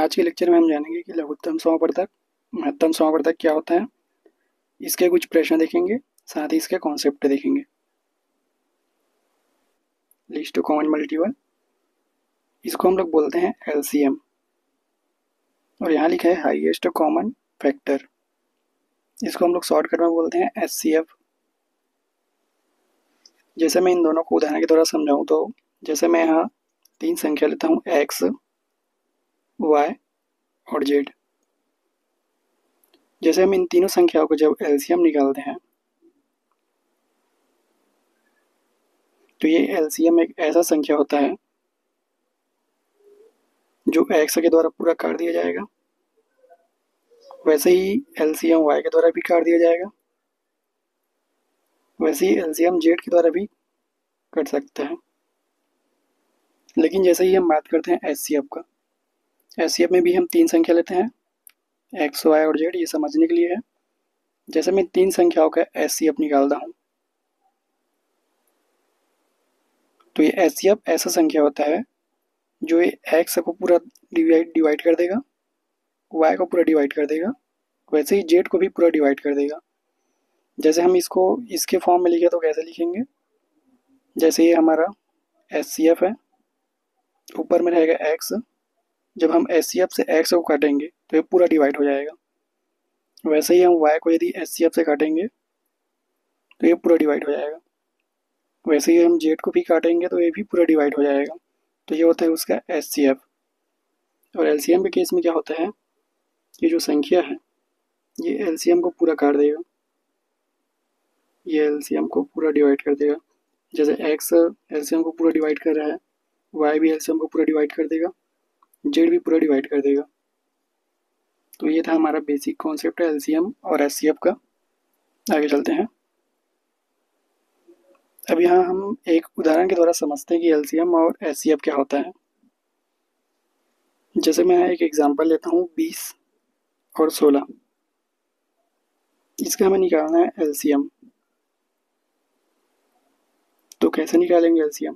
आज के लेक्चर में हम जानेंगे कि लघुत्तम समापवर्तक, महत्तम समापवर्तक क्या होता है। इसके कुछ प्रश्न देखेंगे, साथ ही इसके कॉन्सेप्ट देखेंगे। लीस्ट कॉमन मल्टीपल, इसको हम लोग बोलते हैं एलसीएम, और यहाँ लिखा है हाईएस्ट कॉमन फैक्टर, इसको हम लोग शॉर्टकट में बोलते हैं एचसीएफ। जैसे मैं इन दोनों को उदाहरण के द्वारा समझाऊं तो जैसे मैं यहाँ 3 संख्या लेता हूँ एक्स, वाई और जेड। जैसे हम इन तीनों संख्याओं को जब एलसीएम निकालते हैं तो ये एलसीएम एक ऐसा संख्या होता है जो एक्स के द्वारा पूरा काट दिया जाएगा, वैसे ही एलसीएम वाई के द्वारा भी काट दिया जाएगा, वैसे ही एलसीएम जेड के द्वारा भी कट सकता है। लेकिन जैसे ही हम बात करते हैं एचसीएफ का, एचसीएफ में भी हम 3 संख्या लेते हैं एक्स, वाई और जेड, ये समझने के लिए है। जैसे मैं 3 संख्याओं का एचसीएफ निकालता हूँ तो ये एचसीएफ ऐसा संख्या होता है जो ये एक्स को पूरा डिवाइड कर देगा, वाई को पूरा डिवाइड कर देगा, वैसे ही जेड को भी पूरा डिवाइड कर देगा। जैसे हम इसको इसके फॉर्म में लिखे तो कैसे लिखेंगे, जैसे ये हमारा एचसीएफ है, ऊपर में रहेगा एक्स, जब हम एचसीएफ से एक्स को काटेंगे तो ये पूरा डिवाइड हो जाएगा। वैसे ही हम वाई को यदि एचसीएफ से काटेंगे तो ये पूरा डिवाइड हो जाएगा, वैसे ही हम जेड को भी काटेंगे तो ये भी पूरा डिवाइड हो जाएगा। तो ये होता है उसका एचसीएफ। और एलसीएम के केस में क्या होता है, ये जो संख्या है ये एलसीएम को पूरा काट देगा, ये एलसीएम को पूरा डिवाइड कर देगा। जैसे एक्स एलसीएम को पूरा डिवाइड कर रहा है, वाई भी एलसीएम को पूरा डिवाइड कर देगा, जेड भी पूरा डिवाइड कर देगा। तो ये था हमारा बेसिक कॉन्सेप्ट है एलसीएम और एचसीएफ का। आगे चलते हैं। अब यहाँ हम एक उदाहरण के द्वारा समझते हैं कि एलसीएम और एचसीएफ क्या होता है। जैसे मैं एक एग्जांपल लेता हूँ 20 और 16, इसका हमें निकालना है एलसीएम। तो कैसे निकालेंगे एलसीएम,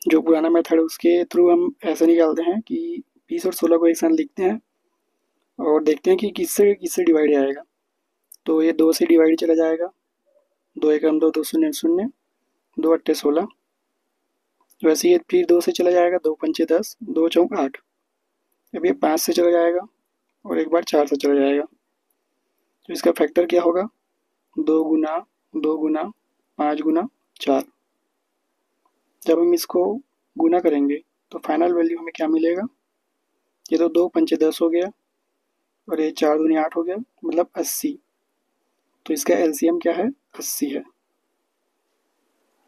जो पुराना मेथड है उसके थ्रू हम ऐसे निकालते हैं कि 20 और 16 को एक साथ लिखते हैं और देखते हैं कि किससे किससे डिवाइड आएगा। तो ये 2 से डिवाइड चला जाएगा, 2 एकम 2, 2 शून्य शून्य, 2 अट्ठे 16। वैसे ये फिर 2 से चला जाएगा, 2 पंचे 10, 2 चौक 8। अब ये 5 से चला जाएगा और एक बार 4 से चला जाएगा। तो इसका फैक्टर क्या होगा, 2 गुना 2 गुना 5 गुना 4। जब हम इसको गुना करेंगे तो फाइनल वैल्यू हमें क्या मिलेगा, ये तो 2 पंचे 10 हो गया और ये 4 दूनी 8 हो गया, मतलब 80। तो इसका एलसीएम क्या है, 80 है।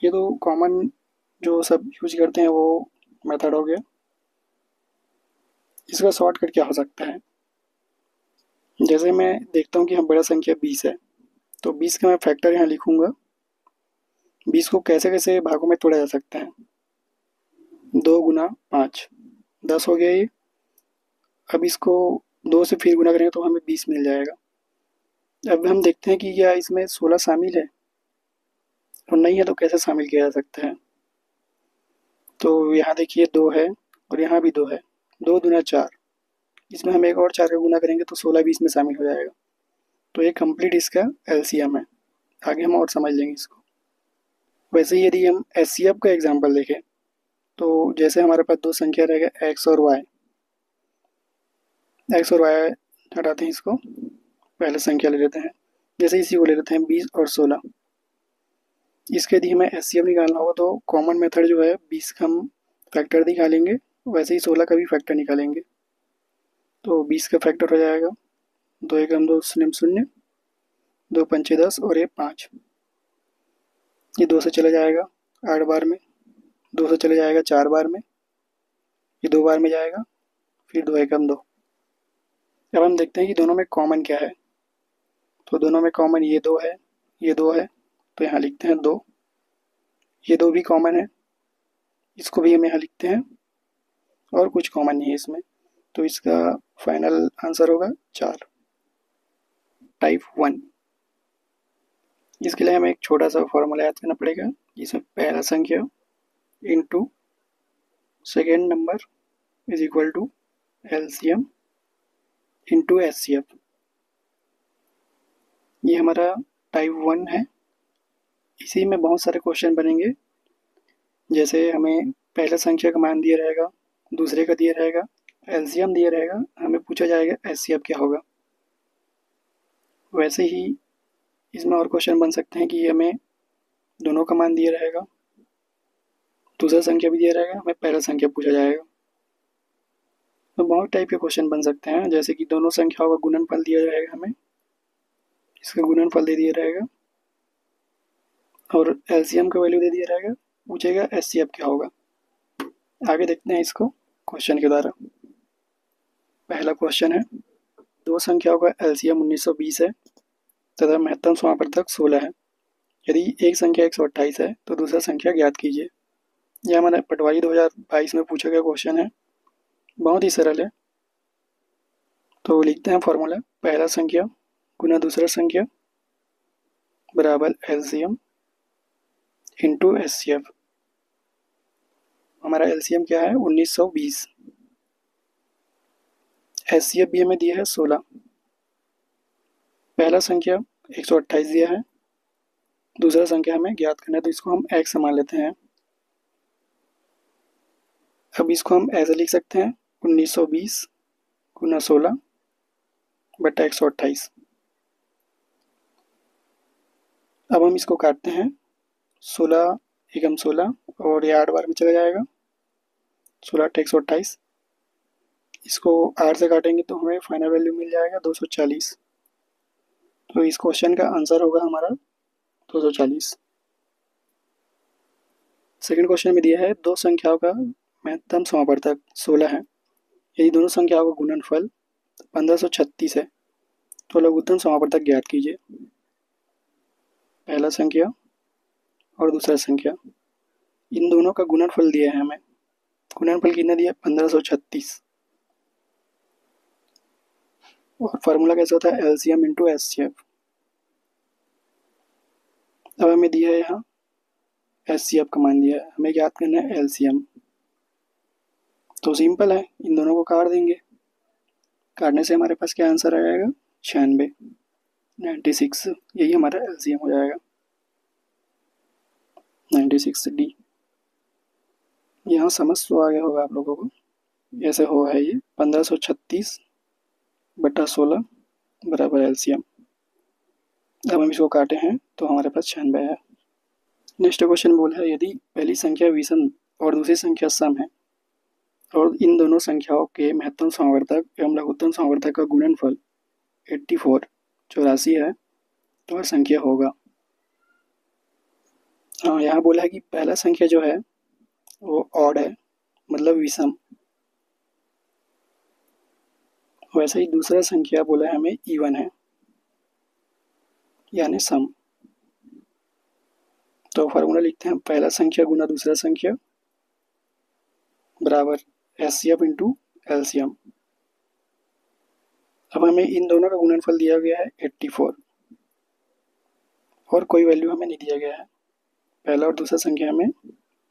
ये तो कॉमन जो सब यूज करते हैं वो मेथड हो गया। इसका शॉर्टकट क्या हो सकता है, जैसे मैं देखता हूँ कि हम बड़ा संख्या 20 है तो 20 का मैं फैक्टर यहाँ लिखूंगा। 20 को कैसे कैसे भागों में तोड़ा जा सकता है, 2 गुना 5, 10 हो गया ये। अब इसको 2 से फिर गुना करेंगे तो हमें 20 मिल जाएगा। अब हम देखते हैं कि क्या इसमें 16 शामिल है, और नहीं है तो कैसे शामिल किया जा सकता है। तो यहाँ देखिए 2 है और यहाँ भी 2 है, 2 दूना 4, इसमें हम एक और 4 का गुना करेंगे तो 16 भी इसमें शामिल हो जाएगा। तो ये कंप्लीट इसका एलसीएम है। आगे हम और समझ लेंगे इसको। वैसे ही यदि हम एचसीएफ का एग्जांपल देखें तो जैसे हमारे पास 2 संख्या रहेगा एक्स और वाई, एक्स और वाई हटाते हैं इसको, पहले संख्या ले लेते हैं। जैसे इसी को ले लेते हैं 20 और 16। इसके यदि हमें एचसीएफ निकालना होगा तो कॉमन मेथड जो है 20 का हम फैक्टर निकालेंगे, वैसे ही 16 का भी फैक्टर निकालेंगे। तो 20 का फैक्टर हो जाएगा 2 एकम 2 शून्य शून्य, 2 पंचे 10 और ये 5। ये 2 से चला जाएगा 8 बार में, 2 से चले जाएगा 4 बार में, ये 2 बार में जाएगा, फिर 2 एकम 2। अब हम देखते हैं कि दोनों में कॉमन क्या है। तो दोनों में कॉमन ये 2 है, ये 2 है, तो यहाँ लिखते हैं 2। ये 2 भी कॉमन है, इसको भी हम यहाँ लिखते हैं, और कुछ कॉमन नहीं है इसमें। तो इसका फाइनल आंसर होगा 4, टाइप 1। इसके लिए हमें एक छोटा सा फॉर्मूला याद करना पड़ेगा, जिसमें पहला संख्या into second number is equal to LCM into HCF। ये हमारा टाइप 1 है। इसी में बहुत सारे क्वेश्चन बनेंगे। जैसे हमें पहला संख्या का मान दिया रहेगा, दूसरे का दिया रहेगा, LCM दिया रहेगा, हमें पूछा जाएगा HCF क्या होगा। वैसे ही इसमें और क्वेश्चन बन सकते हैं कि हमें दोनों का मान दिया रहेगा, दूसरा संख्या भी दिया रहेगा, हमें पहला संख्या पूछा जाएगा। तो बहुत टाइप के क्वेश्चन बन सकते हैं। जैसे कि दोनों संख्याओं का गुणनफल दिया रहेगा, हमें इसका गुणनफल दे दिया रहेगा और LCM का वैल्यू दे दिया रहेगा, पूछेगा HCF क्या होगा। आगे देखते हैं इसको क्वेश्चन के द्वारा। पहला क्वेश्चन है, दो संख्याओं का LCM 1920 है तथा महत्तम समापवर्तक 16 है। यदि एक संख्या 128 है तो दूसरा संख्या ज्ञात कीजिए। यह हमारा पटवारी 2022 में पूछा गया क्वेश्चन है। बहुत ही सरल है। तो लिखते हैं फॉर्मूला, पहला संख्या गुना दूसरा संख्या बराबर LCM इंटू HCF। हमारा LCM क्या है 1920, HCF भी हमें दिया है 16। पहला संख्या 128 दिया है, दूसरा संख्या हमें ज्ञात करना है तो इसको हम x मान लेते हैं। अब इसको हम ऐसे लिख सकते हैं 1920 गुना 16 बटा 128। अब हम इसको काटते हैं, 16 एकम 16 और ये 8 बार में चला जाएगा, 16 अट्ठे 128। इसको 8 से काटेंगे तो हमें फाइनल वैल्यू मिल जाएगा 240। तो इस क्वेश्चन का आंसर होगा हमारा 240। सेकंड क्वेश्चन में दिया है दो संख्याओं का महत्तम समापवर्तक 16 है। यदि दोनों संख्याओं का गुणनफल 1536 है तो लघुत्तम समापवर्तक ज्ञात कीजिए। पहला संख्या और दूसरा संख्या, इन दोनों का गुणनफल दिया है हमें। गुणनफल कितना दिया है 1536 और फार्मूला कैसा होता है LCM इंटू HCF। अब हमें दिया है यहाँ HCF का मान दिया है, हमें ज्ञात करना है LCM। तो सिंपल है, इन दोनों को काट देंगे। काटने से हमारे पास क्या आंसर आ जाएगा 96, 96। यही हमारा LCM हो जाएगा 96D। यहाँ समझ तो आ गया होगा आप लोगों को। ऐसे हो है ये 1536 बटा 16 बराबर LCM। अब हम इसको काटे हैं तो हमारे पास 96 है। नेक्स्ट क्वेश्चन बोला है, यदि पहली संख्या विषम और दूसरी संख्या सम है और इन दोनों संख्याओं के महत्तम समावर्तक एवं लघुत्तम समावर्तक का गुणनफल 84 84 है तो वह संख्या होगा। हाँ, यहाँ बोला है कि पहला संख्या जो है वो ऑड है, मतलब विषम। वैसे ही दूसरा संख्या बोला है हमें इवन है, यानी सम। तो फार्मूला लिखते हैं, पहला संख्या गुना दूसरा संख्या बराबर HCF इंटू LCM। अब हमें इन दोनों का गुणनफल दिया गया है 84 और कोई वैल्यू हमें नहीं दिया गया है। पहला और दूसरा संख्या हमें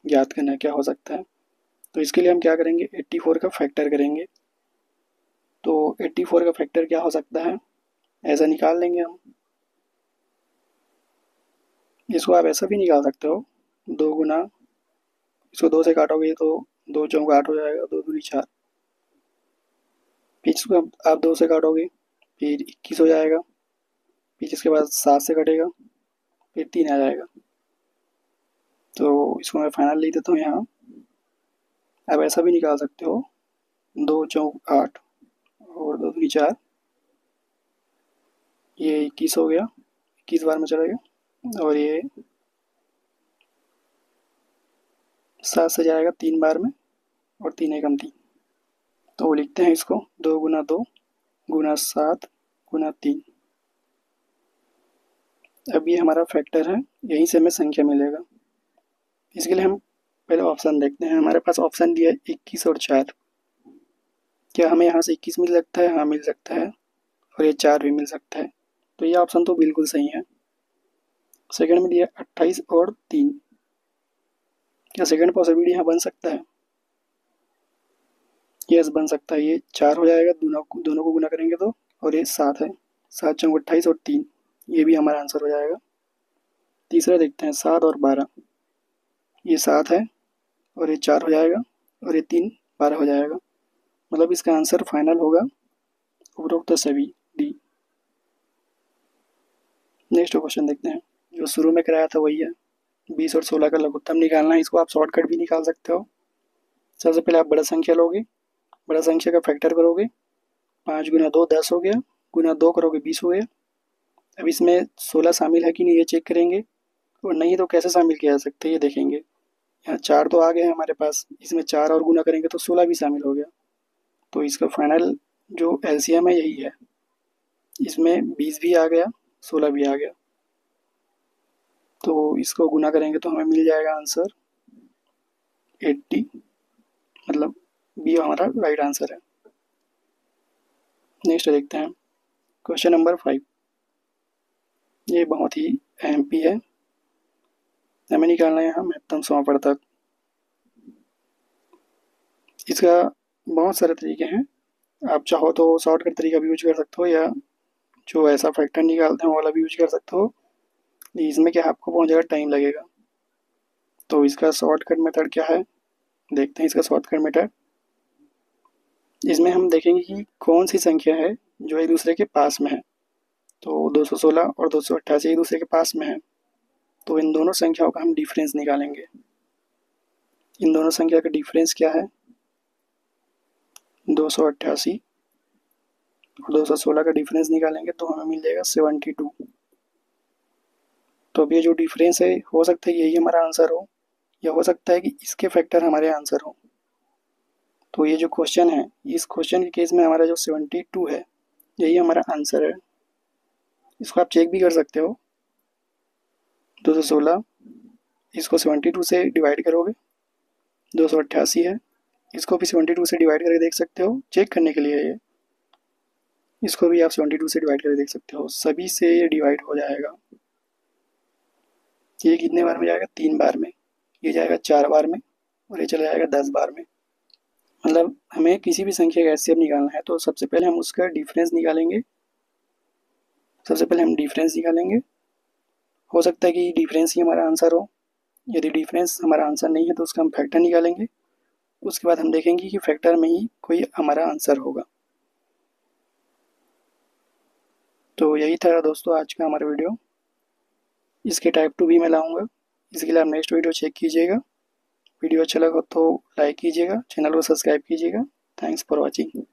ज्ञात करना है क्या हो सकता है। तो इसके लिए हम क्या करेंगे 84 का फैक्टर करेंगे। तो 84 का फैक्टर क्या हो सकता है, ऐसा निकाल लेंगे हम। इसको आप ऐसा भी निकाल सकते हो, 2 गुना, इसको 2 से काटोगे तो 2 चौक 8 हो जाएगा, 2 दूनी 4। फिर इसको आप 2 से काटोगे फिर 21 हो जाएगा। फिर इसके बाद 7 से कटेगा फिर 3 आ जाएगा। तो इसको मैं फाइनल लिख देता हूँ यहाँ। आप ऐसा भी निकाल सकते हो, 2 चौक 8 और 2 दूनी 4, ये 21 हो गया, 21 बार में चलेगा और ये 7 से जाएगा 3 बार में और 3 एकम 3। तो लिखते हैं इसको 2 गुना 2 गुना 7 गुना 3। अब ये हमारा फैक्टर है, यहीं से हमें संख्या मिलेगा। इसके लिए हम पहले ऑप्शन देखते हैं। हमारे पास ऑप्शन दिया है 21 और 4। क्या हमें यहाँ से 21 मिल सकता है? हाँ, मिल सकता है। और ये 4 भी मिल सकता है। तो ये ऑप्शन तो बिल्कुल सही है। सेकंड में दिया 28 और 3। क्या सेकंड पॉसिबिलिटी यहाँ बन सकता है? यस बन सकता है, ये 4 हो जाएगा, दोनों को गुना करेंगे तो, और ये 7 है, 7 चौक 28 और 3, ये भी हमारा आंसर हो जाएगा। तीसरा देखते हैं 7 और 12, ये 7 है और ये 4 हो जाएगा और ये 3 12 हो जाएगा। मतलब इसका आंसर फाइनल होगा उपरोक्त सभी डी। नेक्स्ट क्वेश्चन देखते हैं, जो शुरू में कराया था वही है। 20 और 16 का लघुत्तम निकालना है, इसको आप शॉर्टकट भी निकाल सकते हो। सबसे पहले आप बड़ा संख्या लोगे, बड़ा संख्या का फैक्टर करोगे, 5 गुना 2 10 हो गया, गुना 2 करोगे 20 हो गया। अब इसमें 16 शामिल है कि नहीं ये चेक करेंगे, और नहीं तो कैसे शामिल किया जा सकता है ये देखेंगे। यहाँ 4 तो आ गए हैं हमारे पास, इसमें 4 और गुना करेंगे तो 16 भी शामिल हो गया। तो इसका फाइनल जो एलसीएम है यही है, इसमें 20 भी आ गया, 16 भी आ गया, तो इसको गुना करेंगे तो हमें मिल जाएगा आंसर 80, मतलब बी हमारा राइट आंसर है। नेक्स्ट देखते हैं क्वेश्चन नंबर 5। ये बहुत ही अहम भी है, हमें निकालना है यहाँ महत्तम समापवर्तक। इसका बहुत सारे तरीके हैं, आप चाहो तो शॉर्टकट तरीका भी यूज कर सकते हो, या जो ऐसा फैक्टर निकालते हैं वाला भी यूज कर सकते हो। इसमें क्या आपको बहुत ज़्यादा टाइम लगेगा, तो इसका शॉर्टकट मेथड क्या है देखते हैं। इसका शॉर्टकट मेथड, इसमें हम देखेंगे कि कौन सी संख्या है जो एक दूसरे के पास में है। तो 216 और 288 एक दूसरे के पास में है, तो इन दोनों संख्याओं का हम डिफरेंस निकालेंगे। इन दोनों संख्या का डिफरेंस क्या है, 288 और 216 का डिफरेंस निकालेंगे तो हमें मिल जाएगा 72। तो अब ये जो डिफरेंस है, हो सकता है यही हमारा आंसर हो, या हो सकता है कि इसके फैक्टर हमारे आंसर हो। तो ये जो क्वेश्चन है, इस क्वेश्चन के केस में हमारा जो 72 है यही हमारा आंसर है। इसको आप चेक भी कर सकते हो, 216 इसको 72 से डिवाइड करोगे, 288 है, इसको भी 72 से डिवाइड करके देख सकते हो, चेक करने के लिए ये। इसको भी आप 72 से डिवाइड करके देख सकते हो, सभी से ये डिवाइड हो जाएगा। ये कितने बार में जाएगा, 3 बार में, ये जाएगा 4 बार में, और ये चला जाएगा 10 बार में। मतलब हमें किसी भी संख्या का एचसीएफ निकालना है तो सबसे पहले हम उसका डिफरेंस निकालेंगे। हो सकता है कि डिफरेंस ही हमारा आंसर हो, यदि डिफरेंस हमारा आंसर नहीं है तो उसका हम फैक्टर निकालेंगे। उसके बाद हम देखेंगे कि फैक्टर में ही कोई हमारा आंसर होगा। तो यही था दोस्तों आज का हमारा वीडियो। इसके टाइप 2 भी मैं लाऊंगा, इसके लिए आप नेक्स्ट वीडियो चेक कीजिएगा। वीडियो अच्छा लगा तो लाइक कीजिएगा, चैनल को सब्सक्राइब कीजिएगा। Thanks for watching.